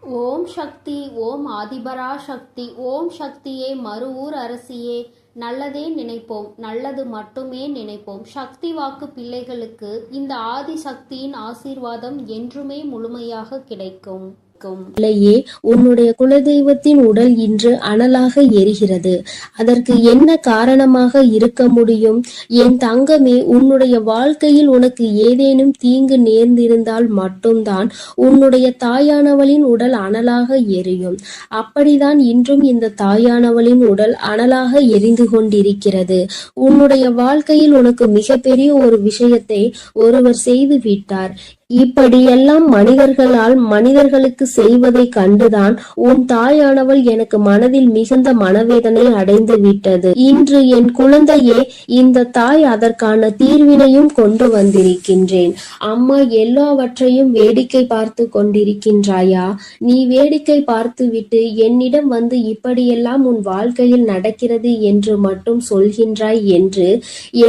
ஓம் சக்தி, ஓம் ஆதிபரா சக்தி, ஓம் சக்தியே, மறுவூர் அரசியே. நல்லதே நினைப்போம், நல்லது மட்டுமே நினைப்போம். சக்தி வாக்கு பிள்ளைகளுக்கு இந்த ஆதி சக்தியின் ஆசீர்வாதம் என்றுமே முழுமையாக கிடைக்கும். இல்லையே, உன்னுடைய குலதெய்வத்தின் உடல் இன்று அனலாக எரிகிறது. அதற்கு என்ன காரணமாக இருக்க முடியும்? என் தங்கமே, உன்னுடைய வாழ்க்கையில் உனக்கு ஏதேனும் தீங்கு நேர்ந்திருந்தால் மட்டும்தான் உன்னுடைய தாயானவளின் உடல் அனலாக எரியும். அப்படிதான் இன்றும் இந்த தாயானவளின் உடல் அனலாக எரிந்து கொண்டிருக்கிறது. உன்னுடைய வாழ்க்கையில் உனக்கு மிகப்பெரிய ஒரு விஷயத்தை ஒருவர் செய்து விட்டார். இப்படியெல்லாம் மனிதர்களுக்கு செய்வதை கண்டுதான் உன் தாயானவள் எனக்கு மனதில் மிகுந்த மனவேதனை அடைந்து விட்டது. இன்று என் குழந்தையே, இந்த தாய் அதற்கான தீர்வினையும் கொண்டு வந்திருக்கின்றேன். அம்மா, எல்லாவற்றையும் வேடிக்கை பார்த்து கொண்டிருக்கின்றாயா? நீ வேடிக்கை பார்த்துவிட்டு என்னிடம் வந்து இப்படியெல்லாம் உன் வாழ்க்கையில் நடக்கிறது என்று மட்டும் சொல்கின்றாய் என்று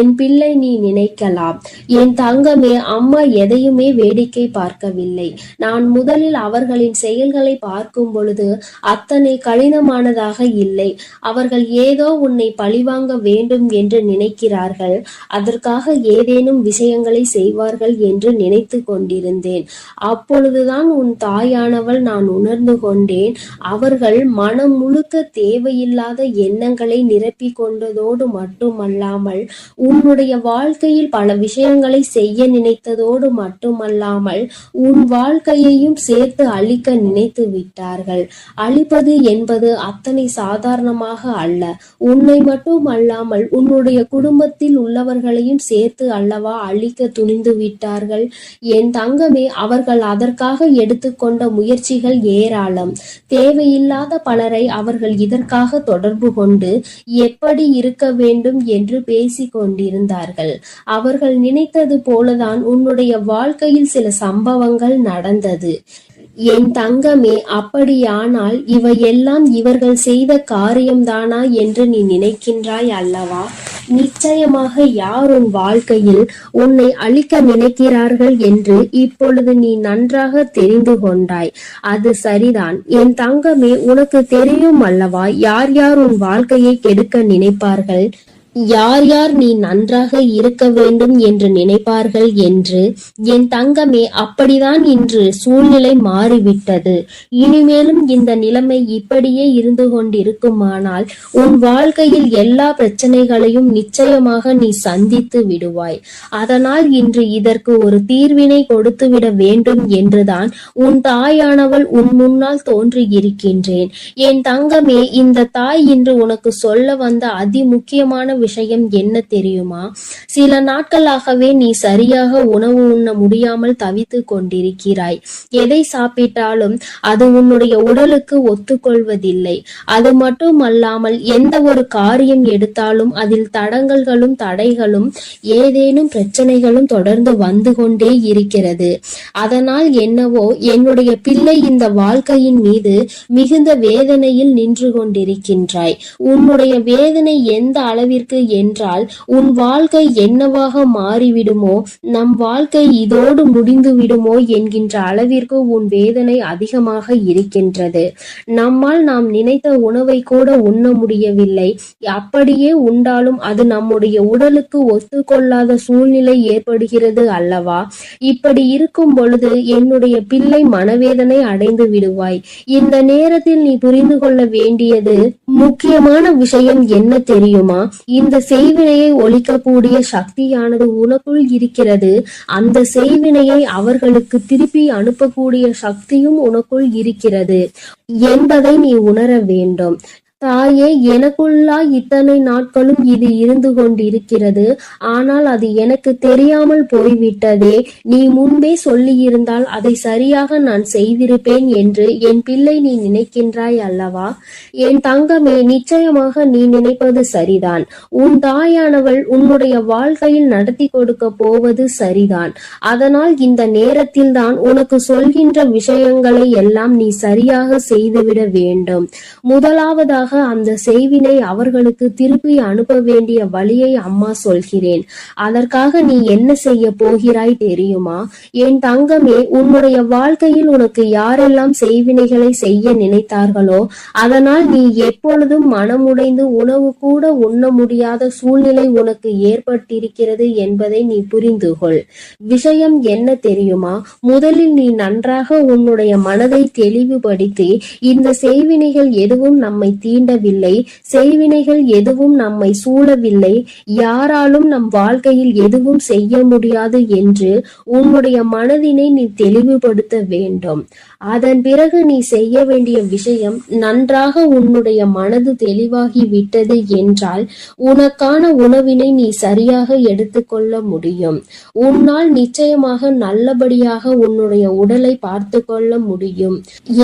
என் பிள்ளை நீ நினைக்கலாம். என் தங்கமே, அம்மா எதையுமே வேடிக்கை பார்க்கவில்லை. நான் முதலில் அவர்களின் செயல்களை பார்க்கும் பொழுது அத்தனை கடினமானதாக இல்லை. அவர்கள் ஏதோ உன்னை பழிவாங்க வேண்டும் என்று நினைக்கிறார்கள். அதற்காக ஏதேனும் விஷயங்களை செய்வார்கள் என்று நினைத்து கொண்டிருந்தேன். அப்பொழுதுதான் உன் தாயானவள் நான் உணர்ந்து கொண்டேன். அவர்கள் மனம் முழுக்க தேவையில்லாத எண்ணங்களை நிரப்பிக் கொண்டதோடு மட்டுமல்லாமல் உன்னுடைய வாழ்க்கையில் பல விஷயங்களை செய்ய நினைத்ததோடு மட்டுமல்லாமல் உன் வாழ்க்கையையும் சேர்த்து அழிக்க நினைத்து விட்டார்கள். அழிப்பது என்பது அத்தனை சாதாரணமாக அல்ல. உன்னை மட்டும் அல்லாமல் உன்னுடைய குடும்பத்தில் உள்ளவர்களையும் சேர்த்து அல்லவா அழிக்க துணிந்து விட்டார்கள். என் தங்கமே, அவர்கள் அதற்காக எடுத்துக்கொண்ட முயற்சிகள் ஏராளம். தேவையில்லாத பலரை அவர்கள் இதற்காக தொடர்பு கொண்டு எப்படி இருக்க வேண்டும் என்று பேசிக் கொண்டிருந்தார்கள். அவர்கள் நினைத்தது போலதான் உன்னுடைய வாழ்க்கையில் சில சம்பவங்கள் நடந்தது. என் தங்கமே, அப்படியானால் இவையெல்லாம் இவர்கள் செய்த காரியம்தானா என்று நீ நினைக்கின்றாய் அல்லவா? நிச்சயமாக யார் உன் வாழ்க்கையில் உன்னை அழிக்க நினைக்கிறார்கள் என்று இப்பொழுது நீ நன்றாக தெரிந்து கொண்டாய். அது சரிதான் என் தங்கமே, உனக்கு தெரியும் அல்லவா யார் யார் உன் வாழ்க்கையை கெடுக்க நினைப்பார்கள், யார் யார் நீ நன்றாக இருக்க வேண்டும் என்று நினைப்பார்கள் என்று. என் தங்கமே, அப்படிதான் இன்று சூழ்நிலை மாறிவிட்டது. இனிமேலும் இந்த நிலைமை இப்படியே இருந்து கொண்டிருக்குமானால் உன் வாழ்க்கையில் எல்லா பிரச்சனைகளையும் நிச்சயமாக நீ சந்தித்து விடுவாய். அதனால் இன்று இதற்கு ஒரு தீர்வினை கொடுத்துவிட வேண்டும் என்றுதான் உன் தாயானவள் உன் முன்னால் தோன்றி இருக்கின்றேன். என் தங்கமே, இந்த தாய் இன்று உனக்கு சொல்ல வந்த அதி முக்கியமான விஷயம் என்ன தெரியுமா? சில நாட்களாகவே நீ சரியாக உணவு உண்ண முடியாமல் தவித்து கொண்டிருக்கிறாய். எதை சாப்பிட்டாலும் அது உன்னுடைய உடலுக்கு ஒத்துக்கொள்வதில்லை. அது மட்டுமல்லாமல் எந்த ஒரு காரியம் எடுத்தாலும் அதில் தடங்கல்களும் தடைகளும் ஏதேனும் பிரச்சனைகளும் தொடர்ந்து வந்து கொண்டே இருக்கிறது. அதனால் என்னவோ என்னுடைய பிள்ளை இந்த வாழ்க்கையின் மீது மிகுந்த வேதனையில் நின்று கொண்டிருக்கின்றாய். உன்னுடைய வேதனை எந்த அளவிற்கு என்றால் உன் வாழ்க்கை என்னவாக மாறிவிடுமோ, நம் வாழ்க்கை இதோடு முடிந்து விடுமோ என்கின்ற அளவிற்கு உன் வேதனை அதிகமாக இருக்கின்றது. நம்மால் நாம் நினைத்த உணவை கூட உண்ண முடியவில்லை. அப்படியே உண்டாலும் அது நம்முடைய உடலுக்கு ஒத்துக்கொள்ளாத சூழ்நிலை ஏற்படுகிறது அல்லவா? இப்படி இருக்கும் பொழுது என்னுடைய பிள்ளை மனவேதனை அடைந்து விடுவாய். இந்த நேரத்தில் நீ புரிந்து கொள்ள வேண்டியது முக்கியமான விஷயம் என்ன தெரியுமா? இந்த செய்வினையை ஒழிக்கக்கூடிய சக்தியானது உனக்குள் இருக்கிறது. அந்த செய்வினையை அவர்களுக்கு திருப்பி அனுப்பக்கூடிய சக்தியும் உனக்குள் இருக்கிறது என்பதை நீ உணர வேண்டும். தாயே, எனக்குள்ளா இத்தனை நாட்களும் இது இருந்து கொண்டிருக்கிறது. ஆனால் அது எனக்கு தெரியாமல் போய்விட்டதே. நீ முன்பே சொல்லியிருந்தால் அதை சரியாக நான் செய்திருப்பேன் என்று என் பிள்ளை நீ நினைக்கின்றாய் அல்லவா? என் தங்கமே, நிச்சயமாக நீ நினைப்பது சரிதான். உன் தாயானவள் உன்னுடைய வாழ்க்கையில் நடத்தி கொடுக்க போவது சரிதான். அதனால் இந்த நேரத்தில் தான் உனக்கு சொல்கின்ற விஷயங்களை எல்லாம் நீ சரியாக செய்துவிட வேண்டும். முதலாவதாக மூலமாக அந்த செய்வினை அவர்களுக்கு திருப்பி அனுப்ப வேண்டிய வழியை அம்மா சொல்கிறேன். அதற்காக நீ என்ன செய்ய போகிறாய் தெரியுமா? என் தங்கமே, உன்னுடைய வாழ்க்கையில் உனக்கு யாரெல்லாம் செய்வினைகளை செய்ய நினைத்தார்களோ அதனால் நீ எப்பொழுதும் மனமுடைந்து உணவு கூட உண்ண முடியாத சூழ்நிலை உனக்கு ஏற்பட்டிருக்கிறது என்பதை நீ புரிந்து கொள். விஷயம் என்ன தெரியுமா? முதலில் நீ நன்றாக உன்னுடைய மனதை தெளிவுபடுத்தி, இந்த செய்வினைகள் எதுவும் நம்மை தீண்டவில்லை, செய்வினைகள் எதுவும் நம்மை சூழவில்லை, யாராலும் நம் வாழ்க்கையில் எதுவும் செய்ய முடியாது என்று உன்னுடைய மனதினை நீ தெளிவுபடுத்த வேண்டும். அதன் பிறகு நீ செய்ய வேண்டிய விஷயம், நன்றாக உன்னுடைய மனது தெளிவாகி விட்டது என்றால் உனக்கான உணவினை நீ சரியாக எடுத்துக்கொள்ள முடியும். உன்னால் நிச்சயமாக நல்லபடியாக உன்னுடைய உடலை பார்த்து கொள்ள முடியும்.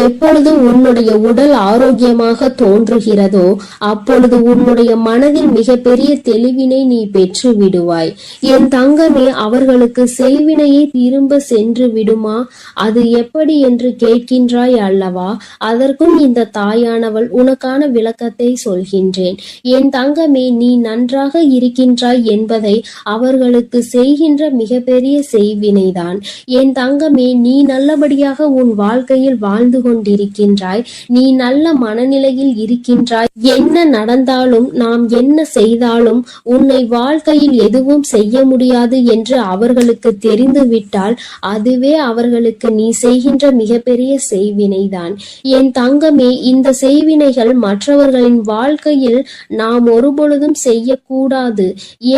எப்பொழுது உன்னுடைய உடல் ஆரோக்கியமாக தோன்றுகிறதோ அப்பொழுது உன்னுடைய மனதில் மிகப்பெரிய தெளிவினை நீ பெற்று விடுவாய். என் தங்கமே, அவர்களுக்கு செய்வினையை திரும்ப சென்று விடுமா? அது எப்படி என்று கேட்கின்றாய் அல்லவா? அதற்கும் இந்த தாயானவள் உனக்கான விளக்கத்தை சொல்கின்றேன். என் தங்கமே, நீ நன்றாக இருக்கின்றாய் என்பதை அவர்களுக்கு செய்கின்ற மிகப்பெரிய செய்வினைதான். என் தங்கமே, நீ நல்லபடியாக உன் வாழ்க்கையில் வாழ்ந்து கொண்டிருக்கின்றாய், நீ நல்ல மனநிலையில் இருக்கின்றாய். என்ன நடந்தாலும், நாம் என்ன செய்தாலும் உன்னை வாழ்க்கையில் எதுவும் செய்ய முடியாது என்று அவர்களுக்கு தெரிந்துவிட்டால் அதுவே அவர்களுக்கு நீ செய்கின்ற மிகப்பெரிய செய்வினைதான். என் தங்கமே, இந்த செய்வினைகள் மற்றவர்களின் வாழ்க்கையில் நாம் ஒருபொழுதும் செய்யக்கூடாது.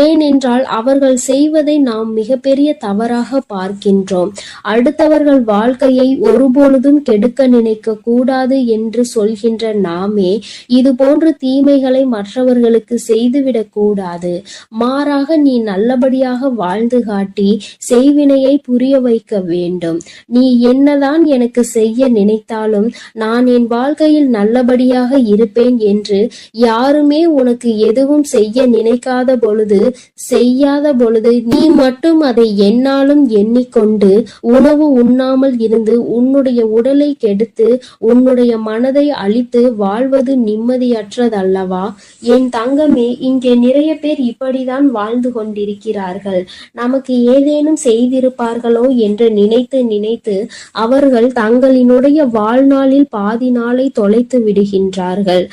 ஏனென்றால் அவர்கள் செய்வதை நாம் மிகப்பெரிய தவறாக பார்க்கின்றோம். அடுத்தவர்கள் வாழ்க்கையை ஒருபொழுதும் கெடுக்க நினைக்க கூடாது என்று சொல்கின்ற நாமே இது போன்ற தீமைகளை மற்றவர்களுக்கு செய்துவிடக் கூடாது. மாறாக நீ நல்லபடியாக வாழ்ந்து காட்டி செய்வினையை புரிய வைக்க வேண்டும். நீ என்னதான் எனக்கு செய்ய நினைத்தாலும் நான் என் வாழ்க்கையில் நல்லபடியாக இருப்பேன் என்று யாருமே உனக்கு எதுவும் செய்ய நினைக்காத பொழுது, செய்யாத பொழுது நீ மட்டும் அதை என்னாலும் எண்ணிக்கொண்டு உணவு உண்ணாமல் இருந்து உன்னுடைய உடலை கெடுத்து உன்னுடைய மனதை அழித்து வாழ்வது நிம்மதியற்றதல்லவா? என் தங்கமே, இங்கே நிறைய பேர் இப்படிதான் வாழ்ந்து கொண்டிருக்கிறார்கள். நமக்கு ஏதேனும் செய்திருப்பார்களோ என்று நினைத்து நினைத்து அவர்கள் தங்களினுடைய வாழ்நாளில் பாதி நாளை தொலைத்து விடுகின்றார்கள்.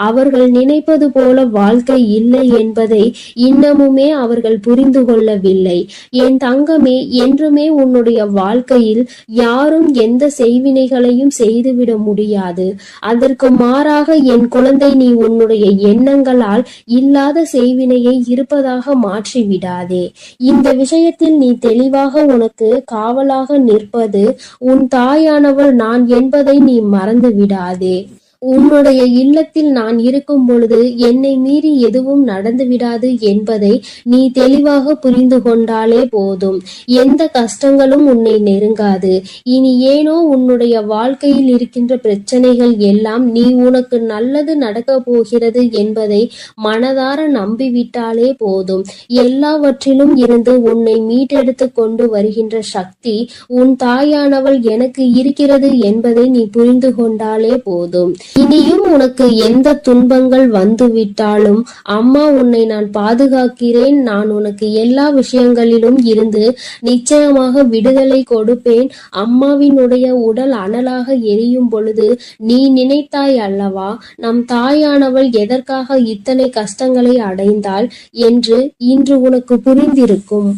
அவர்கள் நினைப்பது போல வாழ்க்கை இல்லை என்பதை இன்னமுமே அவர்கள் புரிந்து கொள்ளவில்லை. என் தங்கமே, என்றுமே உன்னுடைய வாழ்க்கையில் யாரும் எந்த செய்வினைகளையும் செய்துவிட முடியாது. அதற்கு மாறாக என் குழந்தை, நீ உன்னுடைய எண்ணங்களால் இல்லாத செய்வினையை இருப்பதாக மாற்றிவிடாதே. இந்த விஷயத்தில் நீ தெளிவாக உனக்கு காவலாக நிற்பது உன் தாயானவள் நான் என்பதை நீ மறந்து விடாதே. உன்னுடைய இல்லத்தில் நான் இருக்கும் பொழுது என்னை மீறி எதுவும் நடந்து விடாது என்பதை நீ தெளிவாக புரிந்து கொண்டாலே போதும். எந்த கஷ்டங்களும் உன்னை நெருங்காது. இனி ஏனோ உன்னுடைய வாழ்க்கையில் இருக்கின்ற பிரச்சனைகள் எல்லாம் நீ உனக்கு நல்லது நடக்க போகிறது என்பதை மனதார நம்பிவிட்டாலே போதும். எல்லாவற்றிலும் இருந்து உன்னை மீட்டெடுத்து கொண்டு வருகின்ற சக்தி உன் தாயானவள் எனக்கு இருக்கிறது என்பதை நீ புரிந்து கொண்டாலே போதும். இனியும் உனக்கு எந்த துன்பங்கள் வந்துவிட்டாலும் அம்மா உன்னை நான் பாதுகாக்கிறேன். நான் உனக்கு எல்லா விஷயங்களிலும் இருந்து நிச்சயமாக விடுதலை கொடுப்பேன். அம்மாவினுடைய உடல் அனலாக எரியும் பொழுது நீ நினைத்தாய் அல்லவா, நம் தாயானவள் எதற்காக இத்தனை கஷ்டங்களை அடைந்தாள் என்று இன்று உனக்கு புரிந்திருக்கும்.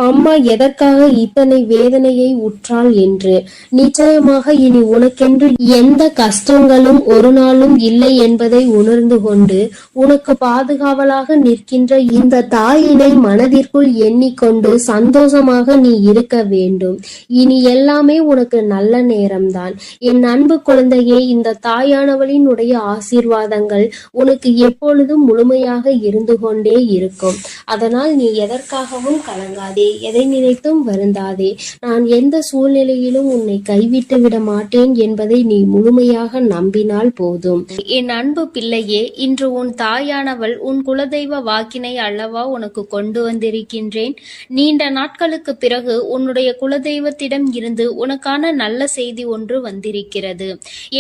அம்மா எதற்காக இத்தனை வேதனையை உற்றாள் என்று. நிச்சயமாக இனி உனக்கென்று எந்த கஷ்டங்களும் ஒரு நாளும் இல்லை என்பதை உணர்ந்து கொண்டு உனக்கு பாதுகாவலாக நிற்கின்ற இந்த தாயினை மனதிற்குள் எண்ணிக்கொண்டு சந்தோஷமாக நீ இருக்க வேண்டும். இனி எல்லாமே உனக்கு நல்ல நேரம்தான். என் அன்பு குழந்தையே, இந்த தாயானவளினுடைய ஆசீர்வாதங்கள் உனக்கு எப்பொழுதும் முழுமையாக இருந்து கொண்டே இருக்கும். அதனால் நீ எதற்காகவும் கலங்காதே, எதை நினைத்தும் வருந்தாதே. நான் எந்த சூழ்நிலையிலும் உன்னை கைவிட்டு விட மாட்டேன் என்பதை நீ முழுமையாக நம்பினால் போதும். என் அன்பு பிள்ளையே, இன்று உன் தாயானவள் உன் குலதெய்வ வாக்கினை அல்லவா உனக்கு கொண்டு வந்திருக்கின்றேன். நீண்ட நாட்களுக்கு பிறகு உன்னுடைய குலதெய்வத்திடம் இருந்து உனக்கான நல்ல செய்தி ஒன்று வந்திருக்கிறது.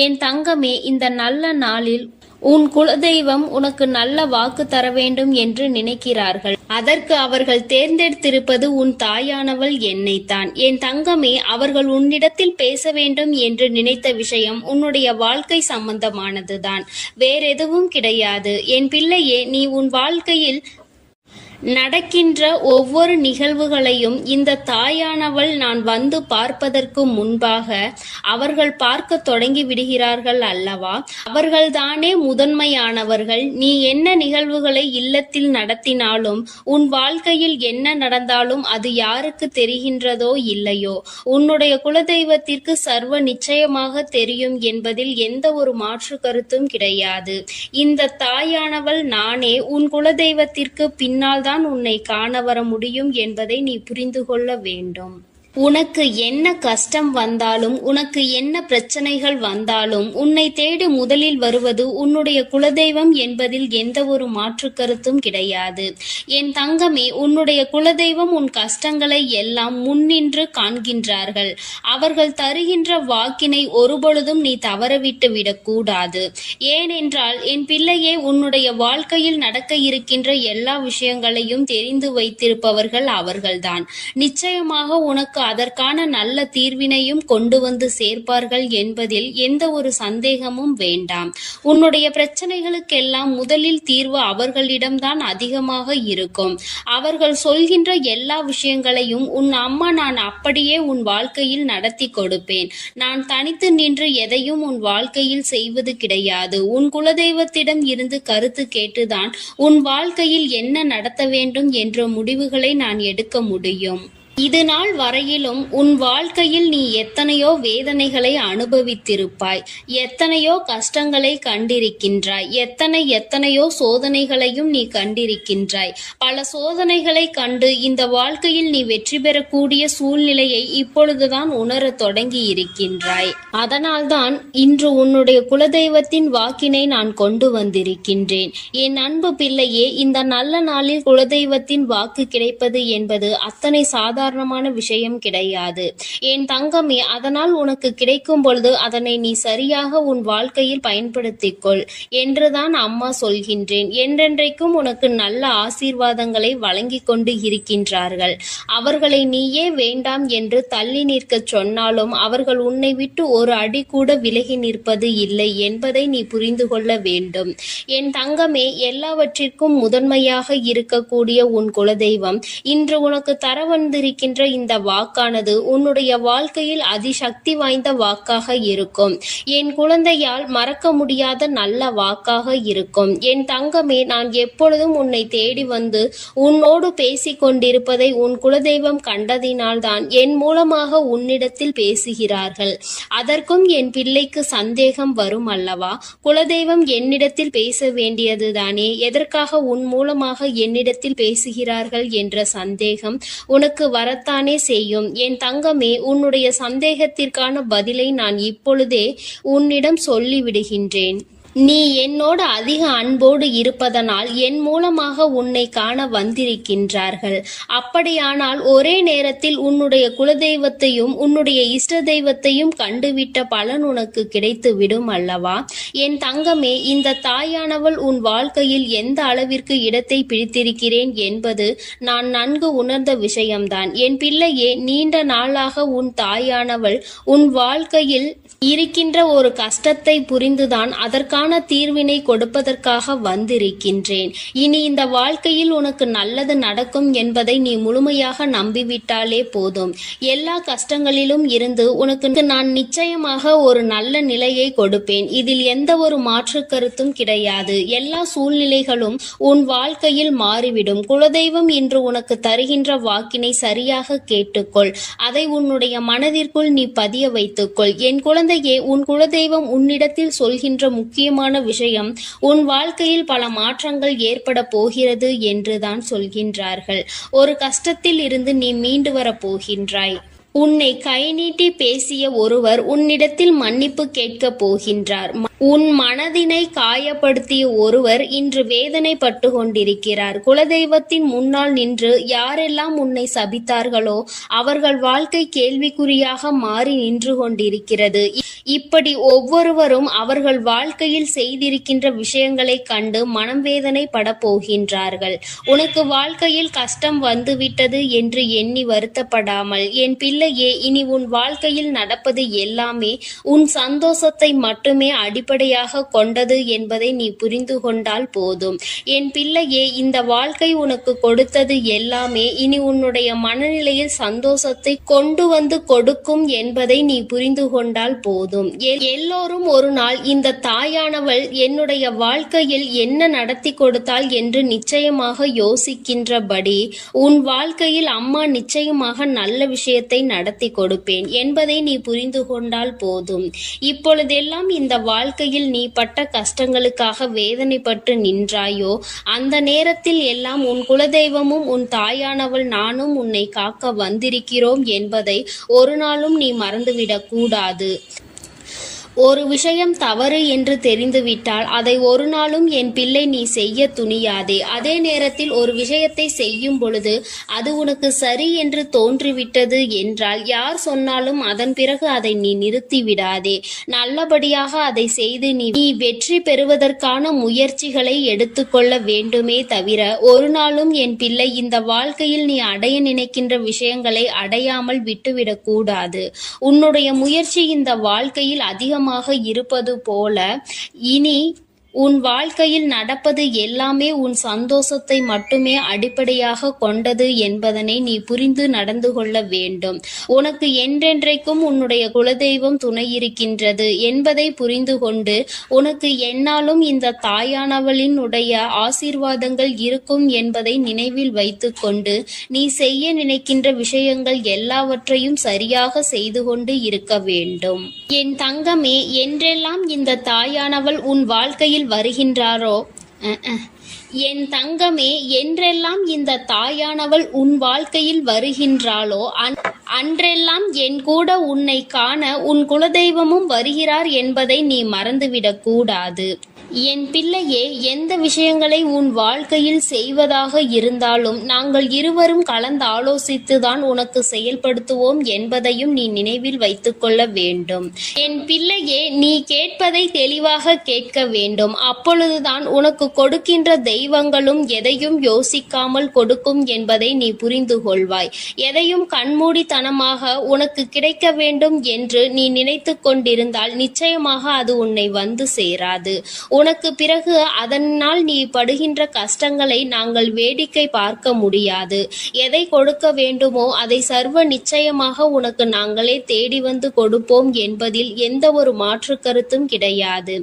என் தங்கமே, இந்த நல்ல நாளில் உன் குலதெய்வம் உனக்கு நல்ல வாக்கு தர வேண்டும் என்று நினைக்கிறார்கள். அதற்கு அவர்கள் தேர்ந்தெடுத்திருப்பது உன் தாயானவள் என்னைத்தான். என் தங்கமே, அவர்கள் உன்னிடத்தில் பேச வேண்டும் என்று நினைத்த விஷயம் உன்னுடைய வாழ்க்கை சம்பந்தமானதுதான், வேறெதுவும் கிடையாது. என் பிள்ளையே, நீ உன் வாழ்க்கையில் நடக்கின்ற ஒவ்வொரு நிகழ்வுகளையும் இந்த தாயானவள் நான் வந்து பார்ப்பதற்கு முன்பாக அவர்கள் பார்க்க தொடங்கி விடுகிறார்கள் அல்லவா? அவர்கள்தானே முதன்மையானவர்கள். நீ என்ன நிகழ்வுகளை இல்லத்தில் நடத்தினாலும், உன் வாழ்க்கையில் என்ன நடந்தாலும் அது யாருக்கு தெரிகின்றதோ இல்லையோ, உன்னுடைய குலதெய்வத்திற்கு சர்வ நிச்சயமாக தெரியும் என்பதில் எந்த ஒரு மாற்று கருத்தும் கிடையாது. இந்த தாயானவள் நானே உன் குலதெய்வத்திற்கு பின்னால் உன்னை காண வர முடியும் என்பதை நீ புரிந்து கொள்ள வேண்டும். உனக்கு என்ன கஷ்டம் வந்தாலும், உனக்கு என்ன பிரச்சனைகள் வந்தாலும், உன்னை தேடி முதலில் வருவது உன்னுடைய குலதெய்வம் என்பதில் எந்த ஒரு மாற்று கருத்தும் கிடையாது. என் தங்கமே, உன்னுடைய குலதெய்வம் உன் கஷ்டங்களை எல்லாம் முன்னின்று காண்கின்றார்கள். அவர்கள் தருகின்ற வாக்கினை ஒருபொழுதும் நீ தவறவிட்டு விடக்கூடாது. ஏனென்றால் என் பிள்ளையே, உன்னுடைய வாழ்க்கையில் நடக்க இருக்கின்ற எல்லா விஷயங்களையும் தெரிந்து வைத்திருப்பவர்கள் அவர்கள்தான். நிச்சயமாக உனக்கு அதற்கான நல்ல தீர்வினையும் கொண்டு வந்து சேர்ப்பார்கள் என்பதில் எந்த ஒரு சந்தேகமும் வேண்டாம். உன்னுடைய பிரச்சனைகளுக்கெல்லாம் முதலில் தீர்வு அவர்களிடம்தான் அதிகமாக இருக்கும். அவர்கள் சொல்கின்ற எல்லா விஷயங்களையும் உன் அம்மா நான் அப்படியே உன் வாழ்க்கையில் நடத்தி கொடுப்பேன். நான் தனித்து நின்று எதையும் உன் வாழ்க்கையில் செய்வது கிடையாது. உன் குலதெய்வத்திடம் இருந்து கருத்து கேட்டுதான் உன் வாழ்க்கையில் என்ன நடத்த வேண்டும் என்ற முடிவுகளை நான் எடுக்க முடியும். இது நாள் வரையிலும் உன் வாழ்க்கையில் நீ எத்தனையோ வேதனைகளை அனுபவித்திருப்பாய், எத்தனையோ கஷ்டங்களை கண்டிருக்கின்றாய், எத்தனையோ சோதனைகளையும் நீ கண்டிருக்கின்றாய். பல சோதனைகளை கண்டு இந்த வாழ்க்கையில் நீ வெற்றி பெறக்கூடிய சூழ்நிலையை இப்பொழுதுதான் உணர தொடங்கி இருக்கின்றாய். அதனால்தான் இன்று உன்னுடைய குலதெய்வத்தின் வாக்கினை நான் கொண்டு வந்திருக்கின்றேன். என் அன்பு பிள்ளையே, இந்த நல்ல நாளில் குலதெய்வத்தின் வாக்கு கிடைப்பது என்பது அத்தனை சாதாரணமான விஷயம் கிடையாது. என் தங்கமே, அதனால் உனக்கு கிடைக்கும் பொழுது அதனை நீ சரியாக உன் வாழ்க்கையில் பயன்படுத்திக்கொள் என்றுதான் அம்மா சொல்கின்றேன். என்றென்றைக்கும் உனக்கு நல்ல ஆசீர்வாதங்களை வழங்கி கொண்டு இருக்கின்றார்கள். அவர்களை நீயே வேண்டாம் என்று தள்ளி நிற்க சொன்னாலும் அவர்கள் உன்னை விட்டு ஒரு அடி கூட விலகி நிற்பது இல்லை என்பதை நீ புரிந்து கொள்ள வேண்டும். என் தங்கமே, எல்லாவற்றிற்கும் முதன்மையாக இருக்கக்கூடிய உன் குலதெய்வம் இன்று உனக்கு தர வந்திருக்கின்ற இந்த வாக்கானது உன்னுடைய வாழ்க்கையில் அதிசக்தி வாய்ந்த வாக்காக இருக்கும். என் குழந்தையால் மறக்க முடியாத நல்ல வாக்காக இருக்கும். என் தங்கமே, நான் எப்பொழுதும் உன்னை தேடி வந்து உன்னோடு பேசிக் கொண்டிருப்பதை உன் குலதெய்வம் கண்டதினால்தான் என் மூலமாக உன்னிடத்தில் பேசுகிறார்கள். அதற்கும் என் பிள்ளைக்கு சந்தேகம் வரும் அல்லவா? குலதெய்வம் என்னிடத்தில் பேச வேண்டியதுதானே, எதற்காக உன் மூலமாக என்னிடத்தில் பேசுகிறார்கள் என்ற சந்தேகம் உனக்கு வரத்தானே செய்யும். என் தங்கமே, உன்னுடைய சந்தேகத்திற்கான பதிலை நான் இப்பொழுதே உன்னிடம் சொல்லிவிடுகின்றேன். நீ என்னோடு அதிக அன்போடு இருப்பதனால் என் மூலமாக உன்னை காண வந்திருக்கின்றார்கள். அப்படியானால் ஒரே நேரத்தில் உன்னுடைய குலதெய்வத்தையும் உன்னுடைய இஷ்ட தெய்வத்தையும் கண்டுவிட்ட பலன் உனக்கு கிடைத்து விடும் அல்லவா? என் தங்கமே, இந்த தாயானவள் உன் வாழ்க்கையில் எந்த அளவிற்கு இடத்தை பிடித்திருக்கிறேன் என்பது நான் நன்கு உணர்ந்த விஷயம்தான். என் பிள்ளையே, நீண்ட நாளாக உன் தாயானவள் உன் வாழ்க்கையில் இருக்கின்ற ஒரு கஷ்டத்தை புரிந்துதான் அதற்கான தீர்வினை கொடுப்பதற்காக வந்திருக்கின்றேன். இனி இந்த வாழ்க்கையில் உனக்கு நல்லது நடக்கும் என்பதை நீ முழுமையாக நம்பிவிட்டாலே போதும். எல்லா கஷ்டங்களிலும் இருந்து உனக்கு நான் நிச்சயமாக ஒரு நல்ல நிலையை கொடுப்பேன். இதில் எந்த ஒரு மாற்று கருத்தும் கிடையாது. எல்லா சூழ்நிலைகளும் உன் வாழ்க்கையில் மாறிவிடும். குலதெய்வம் இன்று உனக்கு தருகின்ற வாக்கினை சரியாக கேட்டுக்கொள். அதை உன்னுடைய மனதிற்குள் நீ பதிய வைத்துக்கொள். என் குழந்தையே, உன் குலதெய்வம் உன்னிடத்தில் சொல்கின்ற முக்கியமான விஷயம் உன் வாழ்க்கையில் பல மாற்றங்கள் ஏற்பட போகிறது என்றுதான் சொல்கின்றார்கள். ஒரு கஷ்டத்தில் இருந்து நீ மீண்டு வர போகின்றாய். உன்னை கை நீட்டி பேசிய ஒருவர் உன்னிடத்தில் மன்னிப்பு கேட்க போகின்றார். உன் மனதினை காயப்படுத்திய ஒருவர் இன்று வேதனைப்பட்டு கொண்டிருக்கிறார். குலதெய்வத்தின் முன்னால் நின்று யாரெல்லாம் உன்னை சபித்தார்களோ அவர்கள் வாழ்க்கை கேள்விக்குறியாக மாறி நின்று கொண்டிருக்கிறது. இப்படி ஒவ்வொருவரும் அவர்கள் வாழ்க்கையில் செய்திருக்கின்ற விஷயங்களை கண்டு மனம் வேதனைப்பட போகின்றார்கள். உனக்கு வாழ்க்கையில் கஷ்டம் வந்துவிட்டது என்று எண்ணி வருத்தப்படாமல், என் பிள்ளையே, இனி உன் வாழ்க்கையில் நடப்பது எல்லாமே உன் சந்தோஷத்தை மட்டுமே அடிப்படையாக கொண்டது என்பதை நீ புரிந்து கொண்டால் போதும். என் பிள்ளையே, இந்த வாழ்க்கை உனக்கு கொடுத்தது எல்லாமே இனி உன்னுடைய மனநிலையில் சந்தோஷத்தை கொண்டு வந்து கொடுக்கும் என்பதை நீ புரிந்து கொண்டால் போதும். எல்லோரும் ஒரு நாள் இந்த தாயானவள் என்னுடைய வாழ்க்கையில் என்ன நடத்தி கொடுத்தாள் என்று நிச்சயமாக யோசிக்கின்றபடி உன் வாழ்க்கையில் அம்மா நிச்சயமாக நல்ல விஷயத்தை நடத்தி கொடுப்பேன் என்பதை நீ புரிந்து கொண்டால் போதும். இப்பொழுதெல்லாம் இந்த வாழ்க்கையில் நீ பட்ட கஷ்டங்களுக்காக வேதனைப்பட்டு நின்றாயோ அந்த நேரத்தில் எல்லாம் உன் குலதெய்வமும் உன் தாயானவள் நானும் உன்னை காக்க வந்திருக்கிறோம் என்பதை ஒரு நாளும் நீ மறந்துவிடக் கூடாது. ஒரு விஷயம் தவறு என்று தெரிந்துவிட்டால் அதை ஒரு நாளும் என் பிள்ளை நீ செய்ய துணியாதே. அதே நேரத்தில் ஒரு விஷயத்தை செய்யும் பொழுது அது உனக்கு சரி என்று தோன்றிவிட்டது என்றால் யார் சொன்னாலும் அதன் பிறகு அதை நீ நிறுத்தி விடாதே. நல்லபடியாக அதை செய்து நீ வெற்றி பெறுவதற்கான முயற்சிகளை எடுத்துக்கொள்ள வேண்டுமே தவிர ஒரு நாளும் என் பிள்ளை இந்த வாழ்க்கையில் நீ அடைய நினைக்கின்ற விஷயங்களை அடையாமல் விட்டுவிடக் கூடாது. உன்னுடைய முயற்சி இந்த வாழ்க்கையில் அதிகம் இருப்பது போல இனி உன் வாழ்க்கையில் நடப்பது எல்லாமே உன் சந்தோஷத்தை மட்டுமே அடிப்படையாக கொண்டது என்பதனை நீ புரிந்து நடந்து கொள்ள வேண்டும். உனக்கு என்றென்றைக்கும் உன்னுடைய குலதெய்வம் துணை இருக்கின்றது என்பதை புரிந்து கொண்டு உனக்கு என்னாலும் இந்த தாயானவளின் உடைய ஆசீர்வாதங்கள் இருக்கும் என்பதை நினைவில் வைத்துக்கொண்டு நீ செய்ய நினைக்கின்ற விஷயங்கள் எல்லாவற்றையும் சரியாக செய்து கொண்டு இருக்க வேண்டும். என் தங்கமே, என்றெல்லாம் இந்த தாயானவள் உன் வாழ்க்கையில் வருகின்றாரோ என் தங்கமே, என்றெல்லாம் இந்த தாயானவள் உன் வாழ்க்கையில் வருகின்றாளோ அன்றெல்லாம் என் கூட உன்னை காண உன் குலதெய்வமும் வருகிறார் என்பதை நீ மறந்துவிடக் கூடாது. என் பிள்ளையே, எந்த விஷயங்களை உன் வாழ்க்கையில் செய்வதாக இருந்தாலும் நாங்கள் இருவரும் கலந்து ஆலோசித்துதான் உனக்கு செயல்படுத்துவோம் என்பதையும் நீ நினைவில் வைத்துக்கொள்ள வேண்டும். என் பிள்ளையே, நீ கேட்பதை தெளிவாக கேட்க வேண்டும். அப்பொழுதுதான் உனக்கு கொடுக்கின்ற தெய்வங்களும் எதையும் யோசிக்காமல் கொடுக்கும் என்பதை நீ புரிந்து கொள்வாய். எதையும் கண்மூடித்தனமாக உனக்கு கிடைக்க வேண்டும் என்று நீ நினைத்து கொண்டிருந்தால் நிச்சயமாக அது உன்னை வந்து சேராது. உனக்கு பிறகு அதனால் நீ படுகின்ற கஷ்டங்களை நாங்கள் வேடிக்கை பார்க்க முடியாது. எதை கொடுக்க வேண்டுமோ அதை சர்வ நிச்சயமாக உனக்கு நாங்களே தேடி வந்து கொடுப்போம் என்பதில் எந்த ஒரு மாற்று கருத்தும் கிடையாது.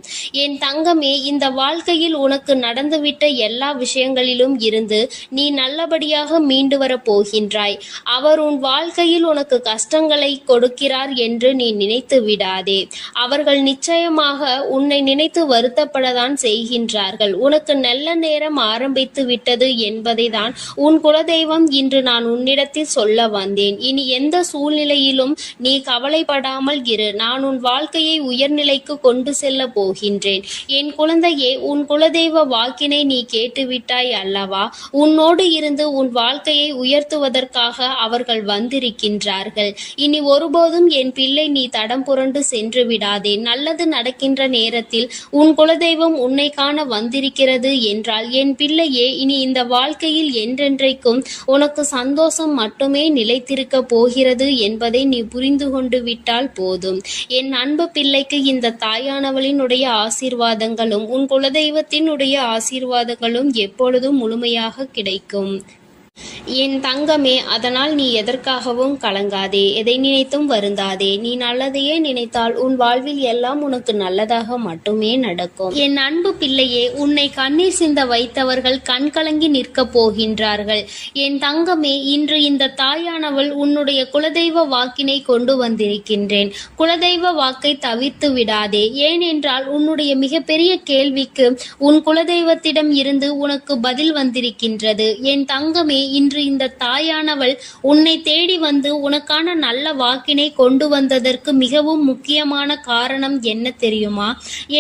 என் தங்கமே, இந்த வாழ்க்கையில் உனக்கு நடந்துவிட்ட எல்லா விஷயங்களிலும் இருந்து நீ நல்லபடியாக மீண்டு வரப் போகின்றாய். அவர் உன் வாழ்க்கையில் உனக்கு கஷ்டங்களை கொடுக்கிறார் என்று நீ நினைத்து விடாதே. அவர்கள் நிச்சயமாக உன்னை நினைத்து வருத்தப்படதான் செய்கின்றார்கள். உனக்கு நல்ல நேரம் ஆரம்பித்து விட்டது என்பதை தான் உன் குலதெய்வம் இன்று நான் உன்னிடத்தில் சொல்ல வந்தேன். இனி எந்த சூழ்நிலையிலும் நீ கவலைப்படாமல் இரு. நான் உன் வாழ்க்கையை உயர்நிலைக்கு கொண்டு செல்ல போகின்றேன். என் குழந்தையே, உன் குலதெய்வ வாக்கினை நீ கேட்டுவிட்டாய் அல்லவா? உன்னோடு இருந்து உன் வாழ்க்கையை உயர்த்துவதற்காக அவர்கள் வந்திருக்கின்றார்கள். இனி ஒருபோதும் என் பிள்ளை நீ தடம் புரண்டு சென்று விடாதே. நல்லது நடக்கின்ற நேரத்தில் உன் குலதெய்வம் உன்னை காண வந்திருக்கிறது என்றால் என் பிள்ளையே, இனி இந்த வாழ்க்கையில் என்றென்றைக்கும் உனக்கு சந்தோஷம் மட்டுமே நிலைத்திருக்க போகிறது என்பதை நீ புரிந்து கொண்டு விட்டால் போதும். என் அன்பு பிள்ளைக்கு இந்த தாயானவளினுடைய ஆசீர்வாதங்களும் உன் குலதெய்வத்தினுடைய ஆசீர்வாதங்களும் எப்பொழுதும் முழுமையாக கிடைக்கும். என் தங்கமே, அதனால் நீ எதற்காகவும் கலங்காதே, எதை நினைத்தும் வருந்தாதே. நீ நல்லதையே நினைத்தால் உன் வாழ்வில் எல்லாம் உனக்கு நல்லதாக மட்டுமே நடக்கும். என் அன்பு பிள்ளையே, உன்னை கண்ணீர் சிந்த வைத்தவர்கள் கண்கலங்கி நிற்க போகின்றார்கள். என் தங்கமே, இன்று இந்த தாயானவள் உன்னுடைய குலதெய்வ வாக்கினை கொண்டு வந்திருக்கின்றேன். குலதெய்வ வாக்கை தவிர்த்து விடாதே. ஏனென்றால் உன்னுடைய மிகப்பெரிய கேள்விக்கு உன் குலதெய்வத்திடம் இருந்து உனக்கு பதில் வந்திருக்கின்றது. என் தங்கமே, இன்று இந்த தாயானவள் உன்னை தேடி வந்து உனக்கான நல்ல வாக்கினை கொண்டு வந்ததற்கு மிகவும் முக்கியமான காரணம் என்ன தெரியுமா?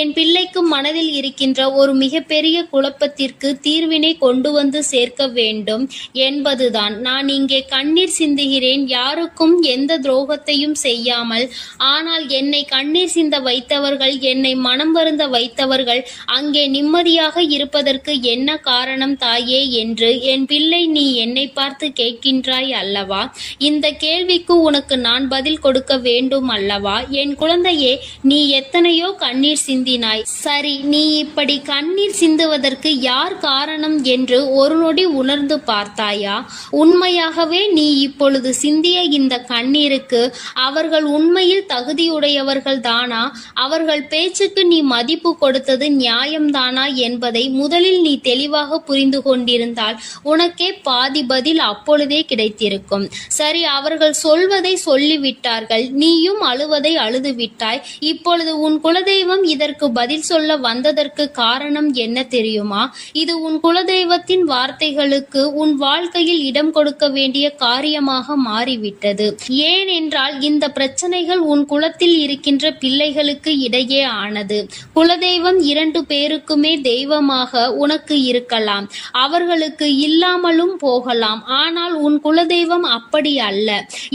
என் பிள்ளைக்கு மனதில் இருக்கின்ற ஒரு மிகப்பெரிய குழப்பத்திற்கு தீர்வினை கொண்டு வந்து சேர்க்க வேண்டும் என்பதுதான். நான் இங்கே கண்ணீர் சிந்துகிறேன், யாருக்கும் எந்த துரோகத்தையும் செய்யாமல். ஆனால் என்னை கண்ணீர் சிந்த வைத்தவர்கள், என்னை மனம் வருந்த வைத்தவர்கள் அங்கே நிம்மதியாக இருப்பதற்கு என்ன காரணம் தாயே என்று என் பிள்ளை நீ என்னை பார்த்து கேட்கின்றாய் அல்லவா? இந்த கேள்விக்கு உனக்கு நான் பதில் கொடுக்க வேண்டும் அல்லவா? என் குழந்தையே, நீ எத்தனையோ கண்ணீர் சிந்தினாய். சரி, நீ இப்படி கண்ணீர் சிந்துவதற்கு யார் காரணம் என்று ஒரு நொடி உணர்ந்து பார்த்தாயா? உண்மையாகவே நீ இப்பொழுது சிந்திய இந்த கண்ணீருக்கு அவர்கள் உண்மையில் தகுதியுடையவர்கள் தானா? அவர்கள் பேச்சுக்கு நீ மதிப்பு கொடுத்தது நியாயம்தானா என்பதை முதலில் நீ தெளிவாக புரிந்து கொண்டிருந்தால் உனக்கே பாதி பதில் அப்பொழுதே கிடைத்திருக்கும். சரி, அவர்கள் சொல்வதை சொல்லிவிட்டார்கள், நீயும் அழுவதை அழுது விட்டாய். இப்பொழுது உன் குலதெய்வம் இதற்கு பதில் சொல்ல வந்ததற்கு காரணம் என்ன தெரியுமா? இது உன் குலதெய்வத்தின் வார்த்தைகளுக்கு உன் வாழ்க்கையில் இடம் கொடுக்க வேண்டிய காரியமாக மாறிவிட்டது. ஏனென்றால் இந்த பிரச்சனைகள் உன் குலத்தில் இருக்கின்ற பிள்ளைகளுக்கு இடையே ஆனது. குலதெய்வம் 2 பேருக்குமே தெய்வமாக உனக்கு இருக்கலாம், அவர்களுக்கு இல்லாமலும் போகலாம். ஆனால் உன் குலதெய்வம் அப்படி அல்ல.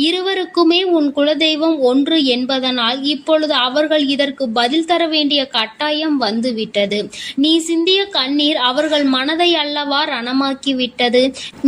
இருவருக்குமே உன் குலதெய்வம் ஒன்று என்பதனால் இப்பொழுது அவர்கள் இதற்கு பதில் தர வேண்டிய கட்டாயம் வந்துவிட்டது. நீ சிந்திய கண்ணீர் அவர்கள் மனதை அல்லவா ரணமாக்கிவிட்டது.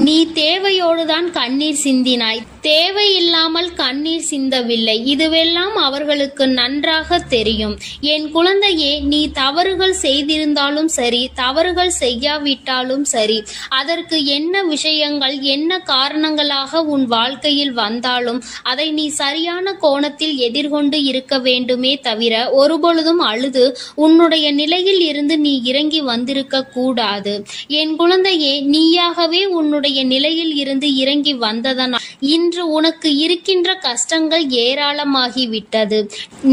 நீ தேவையோடுதான் கண்ணீர் சிந்தினாய், தேவையில்லாமல் கண்ணீர் சிந்தவில்லை. இதுவெல்லாம் அவர்களுக்கு நன்றாக தெரியும். என் குழந்தையே, நீ தவறுகள் செய்திருந்தாலும் சரி, தவறுகள் செய்யாவிட்டாலும் சரி, அதற்கு என்ன விஷயங்கள் என்ன காரணங்களாக உன் வாழ்க்கையில் வந்தாலும் அதை நீ சரியான கோணத்தில் எதிர்கொண்டு இருக்க வேண்டுமே தவிர ஒருபொழுதும் அழுது உன்னுடைய நிலையில் இருந்து நீ இறங்கி வந்திருக்க கூடாது. என் குழந்தையே, நீயாகவே உன்னுடைய நிலையில் இருந்து இறங்கி வந்ததனால் இன்று உனக்கு இருக்கின்ற கஷ்டங்கள் ஏராளமாகிவிட்டது.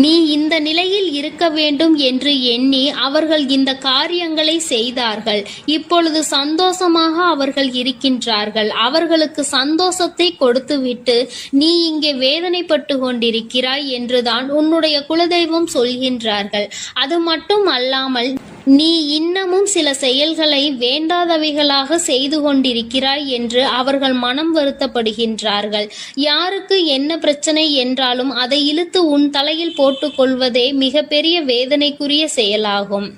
நீ இந்த நிலையில் இருக்க வேண்டும் என்று எண்ணி அவர்கள் இந்த காரியங்களை செய்தார்கள். இப்பொழுது சந்தோஷமாக அவர்கள் இருக்கின்றார்கள். அவர்களுக்கு சந்தோஷத்தை கொடுத்துவிட்டு நீ இங்கே வேதனைப்பட்டு கொண்டிருக்கிறாய் என்றுதான் உன்னுடைய குலதெய்வம் சொல்கின்றார்கள். அது மட்டும் அல்லாமல் நீ இன்னமும் சில செயல்களை வேண்டாதவைகளாக செய்து கொண்டிருக்கிறாய் என்று அவர்கள் மனம் வருத்தப்படுகின்றார்கள். யாருக்கு என்ன பிரச்சனை என்றாலும் அதை இழுத்து உன் தலையில் போட்டுக்கொள்வதே மிகப்பெரிய வேதனைக்குரிய செயலாகும்.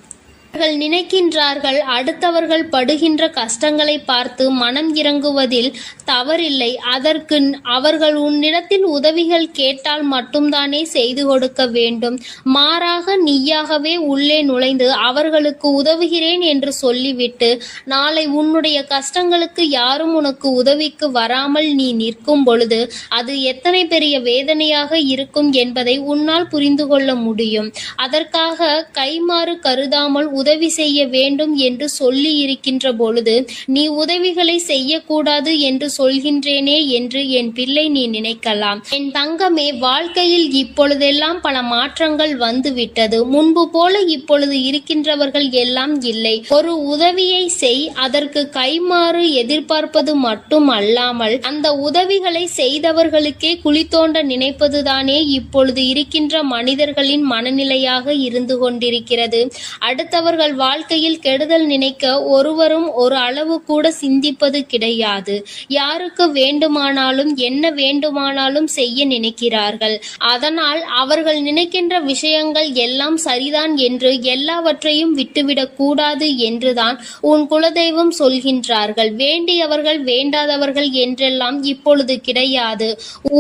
அவர்கள் நினைக்கின்றார்கள் அடுத்தவர்கள் படுகின்ற கஷ்டங்களை பார்த்து மனம் இறங்குவதில் தவறில்லை. அதற்கு அவர்கள் உன்னிடத்தில் உதவிகள் கேட்டால் மட்டும்தானே செய்து கொடுக்க வேண்டும். மாறாக நீயாகவே உள்ளே நுழைந்து அவர்களுக்கு உதவுகிறேன் என்று சொல்லிவிட்டு நாளை உன்னுடைய கஷ்டங்களுக்கு யாரும் உனக்கு உதவிக்கு வராமல் நீ நிற்கும் பொழுது அது எத்தனை பெரிய வேதனையாக இருக்கும் என்பதை உன்னால் புரிந்து கொள்ள முடியும். அதற்காக கைமாறு கருதாமல் உதவி செய்ய வேண்டும் என்று சொல்லி இருக்கின்ற பொழுது நீ உதவிகளை செய்யக்கூடாது என்று சொல்கின்றேனே என்று என் பிள்ளை நீ நினைக்கலாம். என் தங்கமே, வாழ்க்கையில் இப்பொழுதெல்லாம் பல மாற்றங்கள் வந்துவிட்டது. முன்பு போல இப்பொழுது இருக்கின்றவர்கள் எல்லாம் இல்லை. ஒரு உதவியை செய், அதற்கு கைமாறு எதிர்பார்ப்பது மட்டும் அல்லாமல் அந்த உதவிகளை செய்தவர்களுக்கே குழி தோண்ட நினைப்பதுதானே இப்பொழுது இருக்கின்ற மனிதர்களின் மனநிலையாக இருந்து கொண்டிருக்கிறது. அடுத்தவர்கள் வாழ்க்கையில் கெடுதல் நினைக்க ஒருவரும் ஒரு அளவு கூட சிந்திப்பது கிடையாது. யாருக்கு வேண்டுமானாலும் என்ன வேண்டுமானாலும் செய்ய நினைக்கிறார்கள். அதனால் அவர்கள் நினைக்கின்ற விஷயங்கள் எல்லாம் சரிதான் என்று எல்லாவற்றையும் விட்டுவிடக் கூடாது என்றுதான் உன் குலதெய்வம் சொல்கின்றார்கள். வேண்டியவர்கள் வேண்டாதவர்கள் என்றெல்லாம் இப்பொழுது கிடையாது.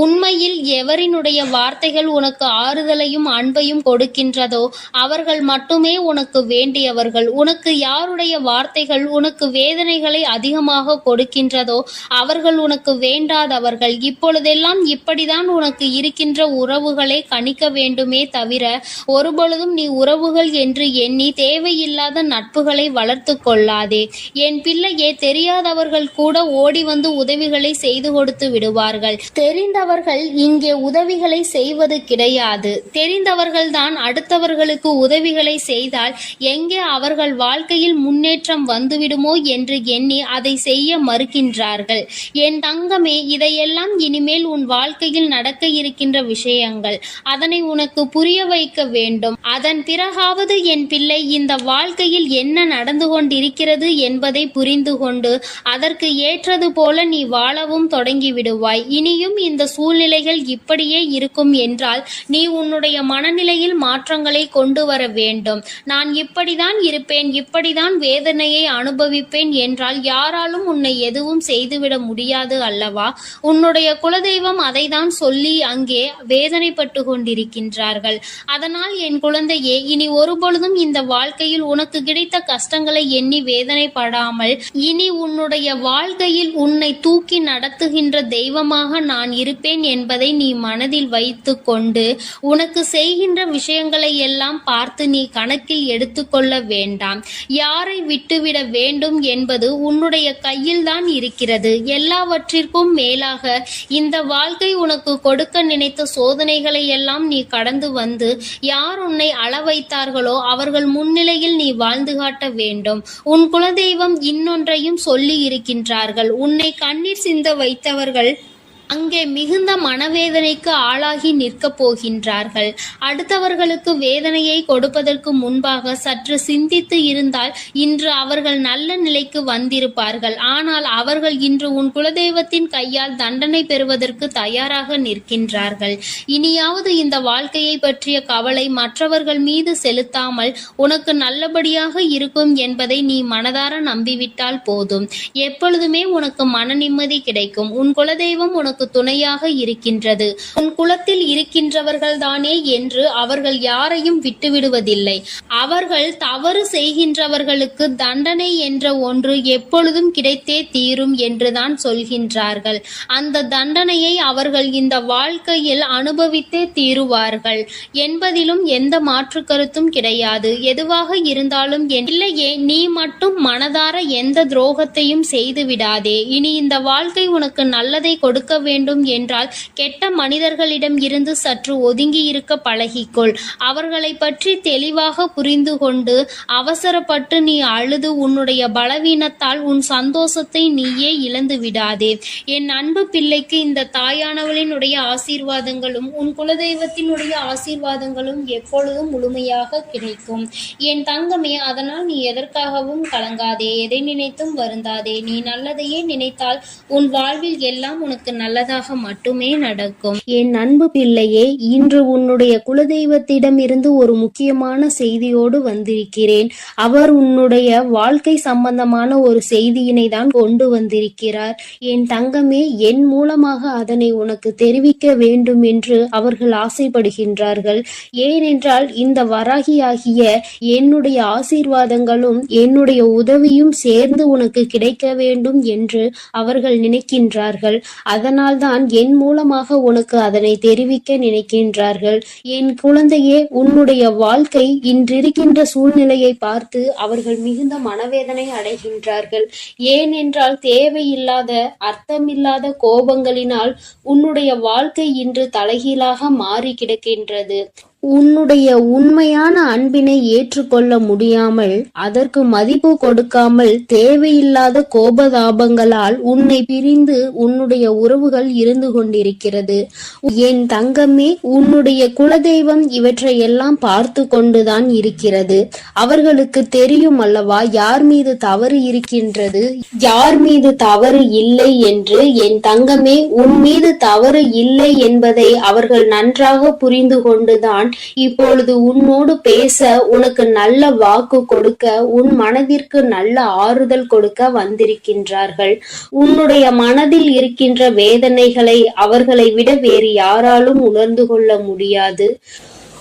உண்மையில் எவரினுடைய வார்த்தைகள் உனக்கு ஆறுதலையும் அன்பையும் கொடுக்கின்றதோ அவர்கள் மட்டுமே உனக்கு வேண்டியவர்கள். உனக்கு யாருடைய வார்த்தைகள் உனக்கு வேதனைகளை அதிகமாக கொடுக்கின்றதோ அவர்கள் உனக்கு வேண்டாதவர்கள். இப்பொழுதெல்லாம் இப்படிதான் உனக்கு இருக்கின்ற உறவுகளை கணிக்க வேண்டுமே தவிர ஒருபொழுதும் நீ உறவுகள் என்று எண்ணி தேவையில்லாத நட்புகளை வளர்த்து கொள்ளாதே. என் பிள்ளையே, தெரியாதவர்கள் கூட ஓடி வந்து உதவிகளை செய்து கொடுத்து விடுவார்கள். தெரிந்தவர்கள் இங்கே உதவிகளை செய்வது கிடையாது. தெரிந்தவர்கள்தான் அடுத்தவர்களுக்கு உதவிகளை செய்தால் எங்கே எங்கே அவர்கள் வாழ்க்கையில் முன்னேற்றம் வந்துவிடுமோ என்று எண்ணி அதை செய்ய மறுக்கின்றார்கள். என் தங்கமே, இதையெல்லாம் இனிமேல் உன் வாழ்க்கையில் நடக்க இருக்கின்ற விஷயங்கள். அதனை உனக்கு புரிய வைக்க வேண்டும். அதன் பிறகாவது என் பிள்ளை இந்த வாழ்க்கையில் என்ன நடந்து கொண்டிருக்கிறது என்பதை புரிந்து கொண்டு அதற்கு ஏற்றது போல நீ வாழவும் தொடங்கி விடுவாய். இனியும் இந்த சூழ்நிலைகள் இப்படியே இருக்கும் என்றால் நீ உன்னுடைய மனநிலையில் மாற்றங்களை கொண்டு வர வேண்டும். நான் இப்படிதான் இருப்பேன், இப்படிதான் வேதனையை அனுபவிப்பேன் என்றால் யாராலும் உன்னை எதுவும் செய்துவிட முடியாது அல்லவா? உன்னுடைய குலதெய்வம் அதைதான் சொல்லி அங்கே வேதனைப்பட்டு கொண்டிருக்கின்றார்கள். அதனால் என் குழந்தையே, இனி ஒருபொழுதும் இந்த வாழ்க்கையில் உனக்கு கிடைத்த கஷ்டங்களை எண்ணி வேதனைப்படாமல் இனி உன்னுடைய வாழ்க்கையில் உன்னை தூக்கி நடத்துகின்ற தெய்வமாக நான் இருப்பேன் என்பதை நீ மனதில் வைத்து கொண்டு உனக்கு செய்கின்ற விஷயங்களை எல்லாம் பார்த்து நீ கணக்கில் எடுத்துக்கொள்ள வேண்டாம். யாரை விட்டுவிட வேண்டும் என்பது உன்னுடைய கையில்தான் இருக்கிறது. எல்லாவற்றிற்கும் மேலாக இந்த வாழ்க்கை உனக்கு கொடுக்க நினைத்த சோதனைகளை எல்லாம் நீ கடந்து வந்து யார் உன்னை அள வைத்தார்களோ அவர்கள் முன்னிலையில் நீ வாழ்ந்து காட்ட வேண்டும். உன் குலதெய்வம் இன்னொன்றையும் சொல்லி இருக்கின்றார்கள். உன்னை கண்ணீர் சிந்த வைத்தவர்கள் அங்கே மிகுந்த மனவேதனைக்கு ஆளாகி நிற்கப் போகின்றார்கள். அடுத்தவர்களுக்கு வேதனையை கொடுப்பதற்கு முன்பாக சற்று சிந்தித்து இருந்தால் இன்று அவர்கள் நல்ல நிலைக்கு வந்திருப்பார்கள். ஆனால் அவர்கள் இன்று உன் குலதெய்வத்தின் கையால் தண்டனை பெறுவதற்கு தயாராக நிற்கின்றார்கள். இனியாவது இந்த வாழ்க்கையை பற்றிய கவலை மற்றவர்கள் மீது செலுத்தாமல் உனக்கு நல்லபடியாக இருக்கும் என்பதை நீ மனதார நம்பிவிட்டால் போதும். எப்பொழுதுமே உனக்கு மன நிம்மதி கிடைக்கும். உன் குலதெய்வம் உனக்கு துணையாக இருக்கின்றது. உன் குலத்தில் இருக்கின்றவர்கள் தானே என்று அவர்கள் யாரையும் விட்டுவிடுவதில்லை. அவர்கள் தவறு செய்கின்றவர்களுக்கு தண்டனை என்ற ஒன்று எப்பொழுதும் கிடைத்தே தீரும் என்றுதான் சொல்கின்றார்கள். அந்த தண்டனையை அவர்கள் இந்த வாழ்க்கையில் அனுபவித்தே தீருவார்கள் என்பதிலும் எந்த மாற்று கருத்தும் கிடையாது. எதுவாக இருந்தாலும் இல்லையே, நீ மட்டும் மனதார எந்த துரோகத்தையும் செய்து விடாதே. இனி இந்த வாழ்க்கை உனக்கு நல்லதை கொடுக்க வேண்டும் என்றால் கெட்ட மனிதர்களிடம் இருந்து சற்று ஒதுங்கி இருக்க பழகிக்கொள். அவர்களை பற்றி தெளிவாக புரிந்து கொண்டு அவசரப்பட்டு நீ அழுது உன்னுடைய பலவீனத்தால் உன் சந்தோஷத்தை நீயே இழந்து விடாதே. என் அன்பு பிள்ளைக்கு இந்த தாயானவளினுடைய ஆசீர்வாதங்களும் உன் குலதெய்வத்தினுடைய ஆசீர்வாதங்களும் எப்பொழுதும் முழுமையாக கிடைக்கும். என் தங்கமே, அதனால் நீ எதற்காகவும் கலங்காதே, எதை நினைத்தும் வருந்தாதே. நீ நல்லதையே நினைத்தால் உன் வாழ்வில் எல்லாம் உனக்கு நல்லதாக மட்டுமே நடக்கும். என் அன்பு பிள்ளையே, இன்று உன்னுடைய குலதெய்வத்திடம் இருந்து ஒரு முக்கியமான செய்தியோடு வந்திருக்கிறேன். அவர் உன்னுடைய வாழ்க்கை சம்பந்தமான ஒரு செய்தியினை தான் கொண்டு வந்திருக்கிறார். என் தங்கமே, என் மூலமாக அதனை உனக்கு தெரிவிக்க வேண்டும் என்று அவர்கள் ஆசைப்படுகின்றார்கள். ஏனென்றால் இந்த வராகியாகிய என்னுடைய ஆசீர்வாதங்களும் என்னுடைய உதவியும் சேர்ந்து உனக்கு கிடைக்க வேண்டும் என்று அவர்கள் நினைக்கின்றார்கள். அதனால்தான் என் மூலமாக உனக்கு அதனை தெரிவிக்க நினைக்கின்றார்கள். என் குழந்தையே, உன்னுடைய வாழ்க்கை இன்றிருக்கின்ற சூழ்நிலையை பார்த்து அவர்கள் மிகுந்த மனவேதனை அடைகின்றார்கள். ஏனென்றால் தேவையில்லாத அர்த்தமில்லாத கோபங்களினால் உன்னுடைய வாழ்க்கை இன்று தலைகீழாக மாறி கிடக்கின்றது. உன்னுடைய உண்மையான அன்பினை ஏற்றுக்கொள்ள முடியாமல் அதற்கு மதிப்பு கொடுக்காமல் தேவையில்லாத கோபதாபங்களால் உன்னை பிரிந்து உன்னுடைய உறவுகள் இருந்து கொண்டிருக்கிறது. என் தங்கமே, உன்னுடைய குலதெய்வம் இவற்றை எல்லாம் பார்த்து கொண்டுதான் இருக்கிறது. அவர்களுக்கு தெரியும் அல்லவா யார் மீது தவறு இருக்கின்றது, யார் மீது தவறு இல்லை என்று. என் தங்கமே, உன் மீது தவறு இல்லை என்பதை அவர்கள் நன்றாக புரிந்து கொண்டுதான் இப்பொழுது உன்னோடு பேச, உனக்கு நல்ல வாக்கு கொடுக்க, உன் மனதிற்கு நல்ல ஆறுதல் கொடுக்க வந்திருக்கின்றார்கள். உன்னுடைய மனதில் இருக்கின்ற வேதனைகளை அவர்களை விட வேறு யாராலும் உணர்ந்து கொள்ள முடியாது.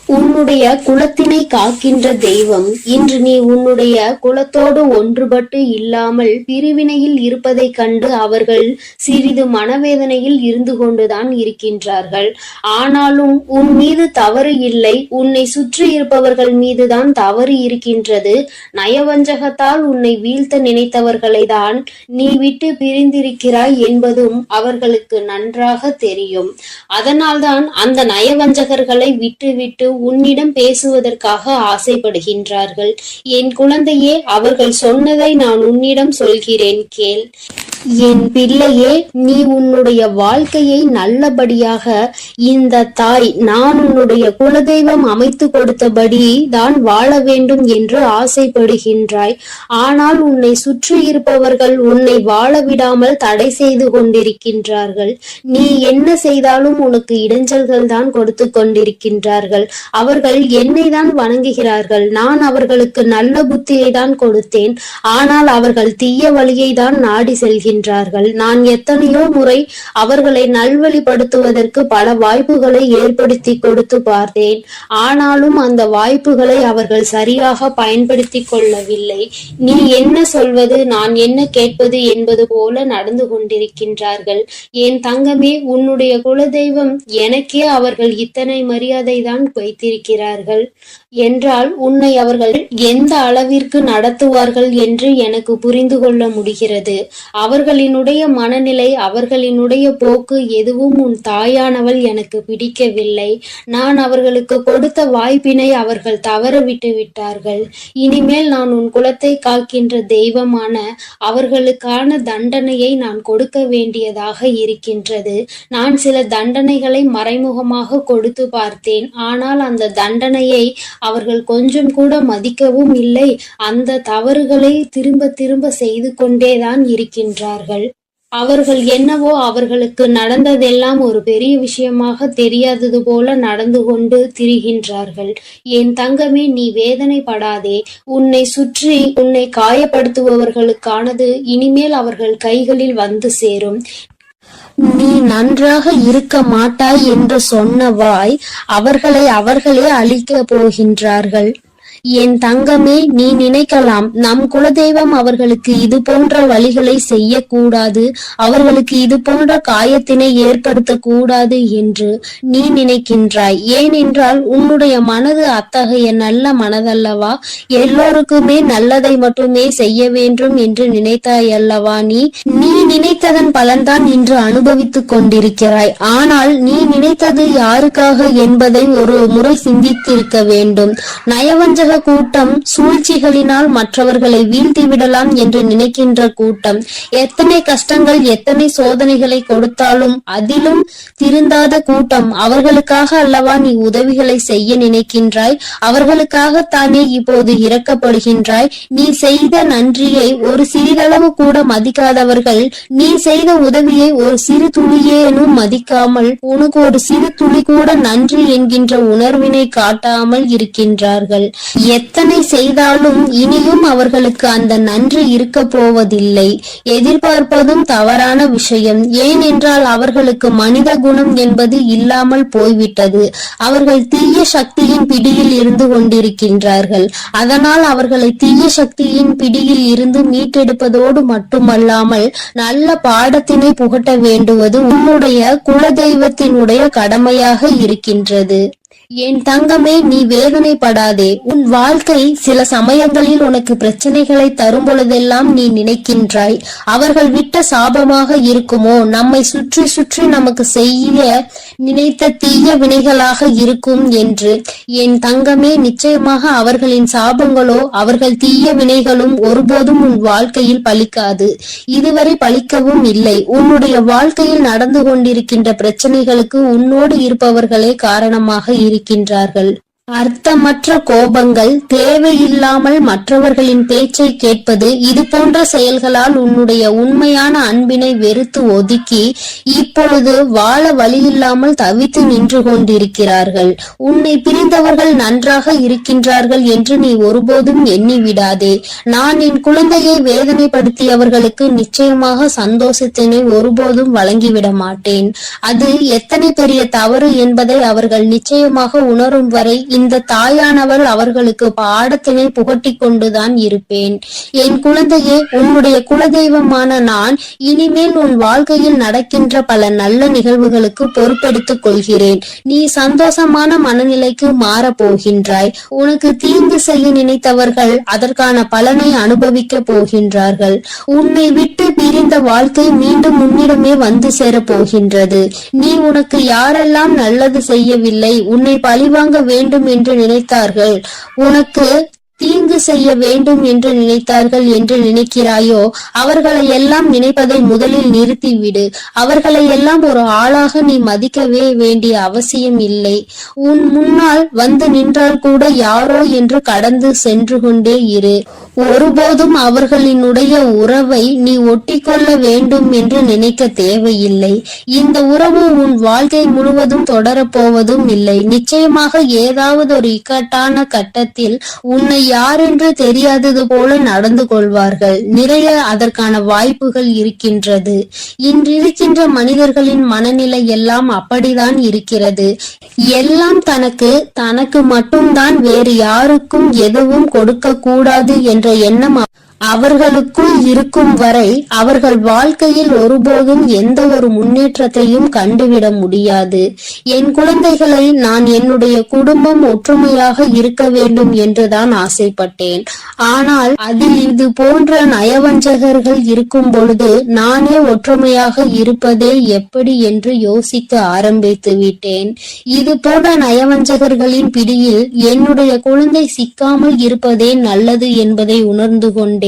உன்னுடைய குலத்தினை காக்கின்ற தெய்வம் இன்று நீ உன்னுடைய குலத்தோடு ஒன்றுபட்டு இல்லாமல் பிரிவினையில் இருப்பதை கண்டு அவர்கள் சிறிது மனவேதனையில் இருந்து கொண்டுதான் இருக்கின்றார்கள். ஆனாலும் உன் மீது தவறு இல்லை, உன்னை சுற்றி இருப்பவர்கள் மீதுதான் தவறு இருக்கின்றது. நயவஞ்சகத்தால் உன்னை வீழ்த்த நினைத்தவர்களை தான் நீ விட்டு பிரிந்திருக்கிறாய் என்பதும் அவர்களுக்கு நன்றாக தெரியும். அதனால்தான் அந்த நயவஞ்சகர்களை விட்டு உன்னிடம் பேசுவதற்காக ஆசைப்படுகின்றார்கள். என் குழந்தையே, அவர்கள் சொன்னதை நான் உன்னிடம் சொல்கிறேன், கேள். என் பிள்ளையே, நீ உன்னுடைய வாழ்க்கையை நல்லபடியாக இந்த தாய் நான் உன்னுடைய குலதெய்வம் அமைத்து கொடுத்தபடி தான் வாழ வேண்டும் என்று ஆசைப்படுகின்றாய். ஆனால் உன்னை சுற்றி இருப்பவர்கள் உன்னை வாழ விடாமல் தடை செய்து கொண்டிருக்கின்றார்கள். நீ என்ன செய்தாலும் உனக்கு இடைஞ்சல்கள் தான் கொடுத்து கொண்டிருக்கின்றார்கள். அவர்கள் என்னை தான் வணங்குகிறார்கள். நான் அவர்களுக்கு நல்ல புத்தியை தான் கொடுத்தேன். ஆனால் அவர்கள் தீய வழியை தான் நாடி செல்கின்றார்கள். நான் எத்தனையோ முறை அவர்களை நல்வழிப்படுத்துவதற்கு பல வாய்ப்புகளை ஏற்படுத்தி கொடுத்து பார்த்தேன். ஆனாலும் அந்த வாய்ப்புகளை அவர்கள் சரியாக பயன்படுத்தி கொள்ளவில்லை. நீ என்ன சொல்வது, நான் என்ன கேட்பது என்பது போல நடந்து கொண்டிருக்கின்றார்கள். என் தங்கமே, உன்னுடைய குலதெய்வம் எனக்கே அவர்கள் இத்தனை மரியாதை தான் வைத்திருக்கிறார்கள் என்றால் உன்னை அவர்கள் எந்த அளவிற்கு நடத்துவார்கள் என்று எனக்கு புரிந்து கொள்ள முடிகிறது. அவர்களினுடைய மனநிலை, அவர்களினுடைய போக்கு எதுவும் உன் தாயானவள் எனக்கு பிடிக்கவில்லை. நான் அவர்களுக்கு கொடுத்த வாய்ப்பினை அவர்கள் தவற விட்டு விட்டார்கள். இனிமேல் நான் உன் குலத்தை காக்கின்ற தெய்வமான அவர்களுக்கான தண்டனையை நான் கொடுக்க வேண்டியதாக இருக்கின்றது. நான் சில தண்டனைகளை மறைமுகமாக கொடுத்து பார்த்தேன். ஆனால் அந்த தண்டனையை அவர்கள் கொஞ்சம் கூட மதிக்கவும் இல்லை. அந்த தவறுகளை திரும்ப திரும்ப செய்து கொண்டேதான் இருக்கின்றார்கள். அவர்கள் என்னவோ அவர்களுக்கு நடந்ததெல்லாம் ஒரு பெரிய விஷயமாக தெரியாதது போல நடந்து கொண்டு திரிகின்றார்கள். என் தங்கமே, நீ வேதனைப்படாதே. உன்னை சுற்றி உன்னை காயப்படுத்துபவர்களுக்கானது இனிமேல் அவர்கள் கைகளில் வந்து சேரும். நீ நன்றாக இருக்க மாட்டாய் என்று சொன்ன வாய் அவர்களே அழிக்க போகின்றார்கள். என் தங்கமே, நீ நினைக்கலாம் நம் குலதெய்வம் அவர்களுக்கு இது போன்ற வழிகளை செய்யக்கூடாது, அவர்களுக்கு இது போன்ற காயத்தினை ஏற்படுத்த கூடாது என்று நீ நினைக்கின்றாய். ஏனென்றால் உன்னுடைய மனது அத்தகைய நல்ல மனதல்லவா? எல்லோருக்குமே நல்லதை மட்டுமே செய்ய வேண்டும் என்று நினைத்தாய் அல்லவா? நீ நினைத்ததன் பலன்தான் இன்று அனுபவித்துக் கொண்டிருக்கிறாய். ஆனால் நீ நினைத்தது யாருக்காக என்பதை ஒரு முறை சிந்தித்திருக்க வேண்டும். நயவஞ்சக கூட்டம் சூழ்ச்சிகளினால் மற்றவர்களை வீழ்த்தி விடலாம் என்று நினைக்கின்ற கூட்டம் எத்தனை கஷ்டங்கள் எத்தனை சோதனைகளை கொடுத்தாலும் அதிலும் திருந்தாத கூட்டம். அவர்களுக்காக அல்லவா நீ உதவிகளை செய்ய நினைக்கின்றாய்? அவர்களுக்காகத்தானே இப்போது இறக்கப்படுகின்றாய். நீ செய்த நன்றியை ஒரு சிறிதளவு கூட மதிக்காதவர்கள் நீ செய்த உதவியை ஒரு சிறு துளியேனும் மதிக்காமல் உனக்கு ஒரு சிறு துளி கூட நன்றி என்கின்ற உணர்வினை காட்டாமல் இருக்கின்றார்கள். எத்தனை செய்தாலும் இனியும் அவர்களுக்கு அந்த நன்றி இருக்க போவதில்லை. எதிர்பார்ப்பதும் தவறான விஷயம். ஏனென்றால் அவர்களுக்கு மனித குணம் என்பது இல்லாமல் போய்விட்டது. அவர்கள் தீய சக்தியின் பிடியில் இருந்து கொண்டிருக்கின்றார்கள். அதனால் அவர்களை தீய சக்தியின் பிடியில் இருந்து மீட்டெடுப்பதோடு மட்டுமல்லாமல் நல்ல பாடத்தினை புகட்ட வேண்டுவது உன்னுடைய குலதெய்வத்தினுடைய கடமையாக இருக்கின்றது. என் தங்கமே, நீ வேதனைப்படாதே. உன் வாழ்க்கை சில சமயங்களில் உனக்கு பிரச்சனைகளை தரும் பொழுதெல்லாம் நீ நினைக்கின்றாய், அவர்கள் விட்ட சாபமாக இருக்குமோ, நம்மை சுற்றி சுற்றி நமக்கு செய்ய நினைத்த தீய வினைகளாக இருக்கும் என்று. என் தங்கமே, நிச்சயமாக அவர்களின் சாபங்களோ அவர்கள் தீய வினைகளும் ஒருபோதும் உன் வாழ்க்கையில் பலிக்காது. இதுவரை பலிக்கவும் இல்லை. உன்னுடைய வாழ்க்கையில் நடந்து கொண்டிருக்கின்ற பிரச்சனைகளுக்கு உன்னோடு இருப்பவர்களே காரணமாக இருக்கின்றார்கள். அர்த்தமற்ற கோபங்கள், தேவையில்லாமல் மற்றவர்களின் பேச்சை கேட்பது, இது போன்ற செயல்களால் உன்னுடைய உண்மையான அன்பினை வெறுத்து ஒதுக்கி இப்பொழுது வாழ வழியில்லாமல் தவித்து நின்று கொண்டிருக்கிறார்கள். உன்னை பிரிந்தவர்கள் நன்றாக இருக்கின்றார்கள் என்று நீ ஒருபோதும் எண்ணி விடாதே. நான் என் குழந்தையை வேதனைப்படுத்தியவர்களுக்கு நிச்சயமாக சந்தோஷத்தினை ஒருபோதும் வழங்கிவிட மாட்டேன். அது எத்தனை பெரிய தவறு என்பதை அவர்கள் நிச்சயமாக உணரும் வரை இந்த தாயானவள் அவர்களுக்கு பாடத்தினை புகட்டி கொண்டுதான் இருப்பேன். என் குழந்தையே, உன்னுடைய குலதெய்வமான நான் இனிமேல் உன் வாழ்க்கையில் நடக்கின்ற பல நல்ல நிகழ்வுகளுக்கு பொறுப்பெடுத்துக் கொள்கிறேன். நீ சந்தோஷமான மனநிலைக்கு மாற போகின்றாய். உனக்கு தீங்கு செய்ய நினைத்தவர்கள் அதற்கான பலனை அனுபவிக்க போகின்றார்கள். உன்னை விட்டு பிரிந்த வாழ்க்கை மீண்டும் உன்னிடமே வந்து சேர போகின்றது. நீ உனக்கு யாரெல்லாம் நல்லது செய்யவில்லை, உன்னை பழிவாங்க வேண்டும் வேண்டும் என்று நினைத்தார்கள், உனக்கு தீங்கு செய்ய வேண்டும் என்று நினைத்தார்கள் என்று நினைக்கிறாயோ, அவர்களை எல்லாம் நினைப்பதை முதலில் நிறுத்திவிடு. அவர்களை எல்லாம் ஒரு ஆளாக நீ மதிக்கவே வேண்டிய அவசியம் இல்லை. உன் முன்னால் வந்து நின்றால் கூட யாரோ என்று கடந்து சென்று கொண்டே இரு. ஒருபோதும் அவர்களினுடைய உறவை நீ ஒட்டிக்கொள்ள வேண்டும் என்று நினைக்க தேவையில்லை. இந்த உறவு உன் வாழ்க்கை முழுவதும் தொடரப்போவதும் இல்லை. நிச்சயமாக ஏதாவது ஒரு இக்கட்டான கட்டத்தில் உன்னை யாரென்று தெரியாதது போல நடந்து கொள்வார்கள். நிறைய அதற்கான வாய்ப்புகள் இருக்கின்றது. இன்றிருக்கின்ற மனிதர்களின் மனநிலை எல்லாம் அப்படிதான் இருக்கிறது. எல்லாம் தனக்கு மட்டும்தான், வேறு யாருக்கும் எதுவும் கொடுக்க கூடாது என்ற எண்ணம் அவர்களுக்குள் இருக்கும் வரை அவர்கள் வாழ்க்கையில் ஒருபோதும் எந்த ஒரு முன்னேற்றத்தையும் கண்டுவிட முடியாது. என் குழந்தைகளை நான் என்னுடைய குடும்பம் ஒற்றுமையாக இருக்க வேண்டும் என்றுதான் ஆசைப்பட்டேன். ஆனால் அதில் இது போன்ற நயவஞ்சகர்கள் இருக்கும் பொழுது நானே ஒற்றுமையாக இருப்பதே எப்படி என்று யோசிக்க ஆரம்பித்து விட்டேன். இது போன்ற நயவஞ்சகர்களின் பிடியில் என்னுடைய குழந்தை சிக்காமல் இருப்பதே நல்லது என்பதை உணர்ந்து கொண்டேன்.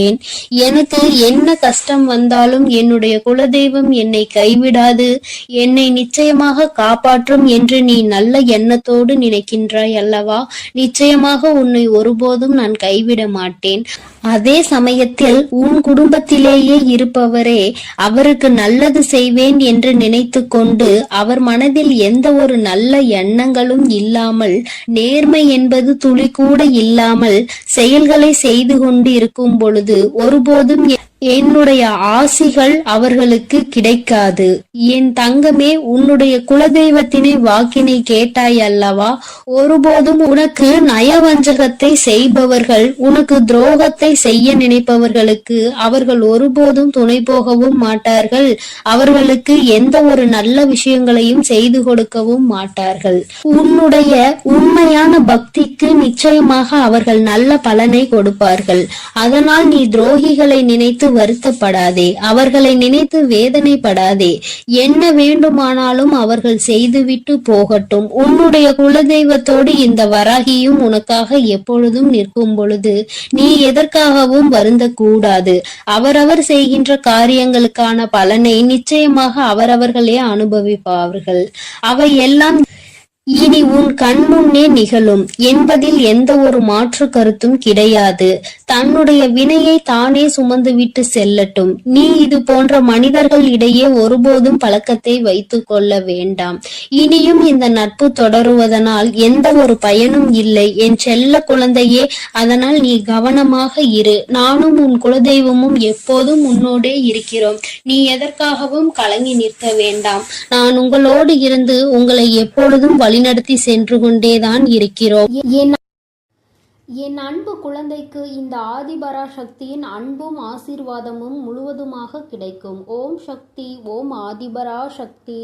எனக்கு என்ன கஷ்டம் வந்தாலும் என்னுடைய குலதெய்வம் என்னை கைவிடாது, என்னை நிச்சயமாக காப்பாற்றும் என்று நீ நல்ல எண்ணத்தோடு நினைக்கின்றாய் அல்லவா? நிச்சயமாக உன்னை ஒருபோதும் நான் கைவிட மாட்டேன். அதே சமயத்தில் உன் குடும்பத்திலேயே இருப்பவரே அவருக்கு நல்லது செய்வேன் என்று நினைத்து கொண்டு அவர் மனதில் எந்த ஒரு நல்ல எண்ணங்களும் இல்லாமல், நேர்மை என்பது துளி கூட இல்லாமல் செயல்களை செய்து கொண்டு இருக்கும் பொழுது ஒருபோதும் என்னுடைய ஆசிகள் அவர்களுக்கு கிடைக்காது. என் தங்கமே, உன்னுடைய குலதெய்வத்தினை வாக்கினை கேட்டாய் அல்லவா? ஒருபோதும் உனக்கு நயவஞ்சகத்தை செய்பவர்கள், உனக்கு துரோகத்தை செய்ய நினைப்பவர்களுக்கு அவர்கள் ஒருபோதும் துணை போகவும் மாட்டார்கள். அவர்களுக்கு எந்த ஒரு நல்ல விஷயங்களையும் செய்து கொடுக்கவும் மாட்டார்கள். உன்னுடைய உண்மையான பக்திக்கு நிச்சயமாக அவர்கள் நல்ல பலனை கொடுப்பார்கள். அதனால் நீ துரோகிகளை நினைத்து வருத்தப்படாதே, அவர்களை நினைத்து வேதனைப்படாதே. என்ன வேண்டுமானாலும் அவர்கள் செய்துவிட்டு போகட்டும். உன்னுடைய குலதெய்வத்தோடு இந்த வராகியும் உனக்காக எப்பொழுதும் நிற்கும் பொழுது நீ எதற்காகவும் வருந்த கூடாது. அவரவர் செய்கின்ற காரியங்களுக்கான பலனை நிச்சயமாக அவரவர்களே அனுபவிப்பார்கள். அவை எல்லாம் இனி உன் கண்முன்னே நிகழும் என்பதில் எந்த ஒரு மாற்று கருத்தும் கிடையாது. தன்னுடைய வினையை தானே சுமந்துவிட்டு செல்லட்டும். நீ இது போன்ற மனிதர்கள் இடையே ஒருபோதும் பழக்கத்தை வைத்துக் கொள்ள வேண்டாம். இனியும் இந்த நட்பு தொடருவதனால் எந்த ஒரு பயனும் இல்லை என் செல்ல குழந்தையே. அதனால் நீ கவனமாக இரு. நானும் உன் குலதெய்வமும் எப்போதும் உன்னோடே இருக்கிறோம். நீ எதற்காகவும் கலங்கி நிற்க வேண்டாம். நான் உங்களோடு இருந்து உங்களை எப்பொழுதும் வழிநடத்தி சென்று கொண்டேதான் இருக்கிறோம். என் அன்பு குழந்தைக்கு இந்த ஆதிபராசக்தியின் அன்பும் ஆசீர்வாதமும் முழுவதுமாக கிடைக்கும். ஓம் சக்தி, ஓம் ஆதிபராசக்தி.